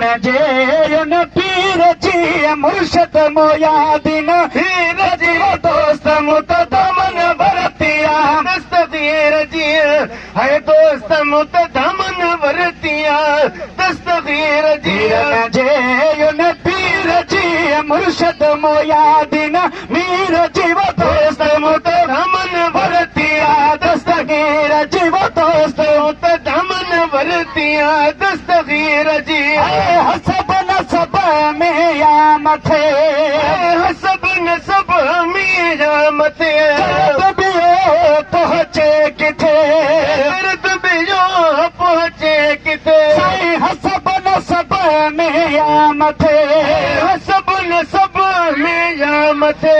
जे पीर जी मुर्शद मोयादीन हीर जी दोस्त मुतदमन वरतिया दस्तगीर जी है दोस्त मुतदमन वरतिया दस्तगीर जी जे पीर जी मुर्शद मोयादीन मीर जी दोस्त मुतदमन वरतिया दस्तगीर जी दोस्त मुतदमन वरतिया दस्तगीर जी हसब नसब में या मथे हसब नसब में या मथे पहुंचे किथे पहुंचे किथे हसब नसब में या मथे हसब नसब में या मथे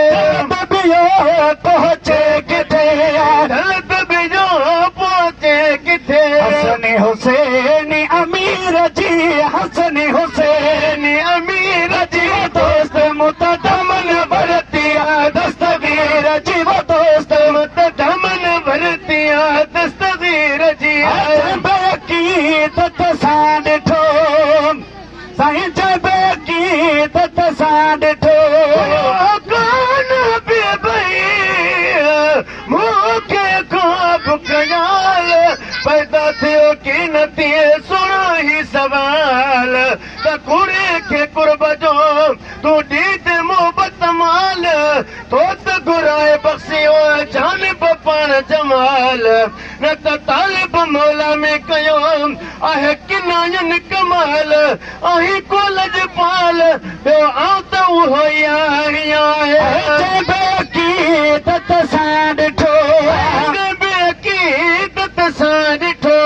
पहुंचे किथे पहुंचे किथे हसन हुसैन अमीर जी हसन हुसैन अमीर जी दोस्त मुतदमन वरतिया दस्तगीर जी दोस्त मुतदमन वरतिया दस्तगीर जी बेक़ीदत सां ॾिठो साईं जब बेक़ीदत सां ॾिठो कान पिए भई मूंखे ख़्वाब ख़याल पैदा थियो की न थिए सुणो ही सवाल त कुड़े खे कुर्ब जो तूं ॾीद मोहबत माल तो त घुराए बख़्शियो जानिब पाण जमाल न त तालिब मौला में कयो आहे किनायन कमाल आहीं को लजपाल ॿियो आऊं त उहो ई आहे बेक़ीदत सां ॾिठो बेक़ीदत सां ॾिठो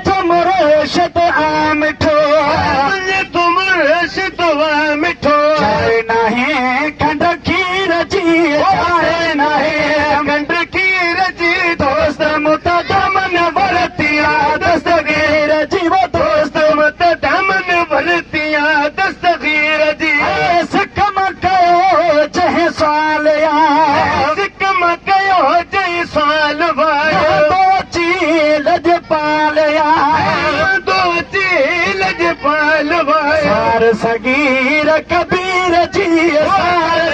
तुम मुर्शिद आ मिठो तुम मुर्शिद आ मिठो चाहे नाहे खंड खीर जी चाहे नाहे खंड खीर जी दोस्त मुतदमन वरतिया दस्तगीर जी वो दोस्त मुतदमन वरतिया दस्तगीर जी सिकम कयो जंहिं साल सिकम कयो जंहिं साल दोची लजपाल दोची लजपाल सार सगीर कबीर जी सार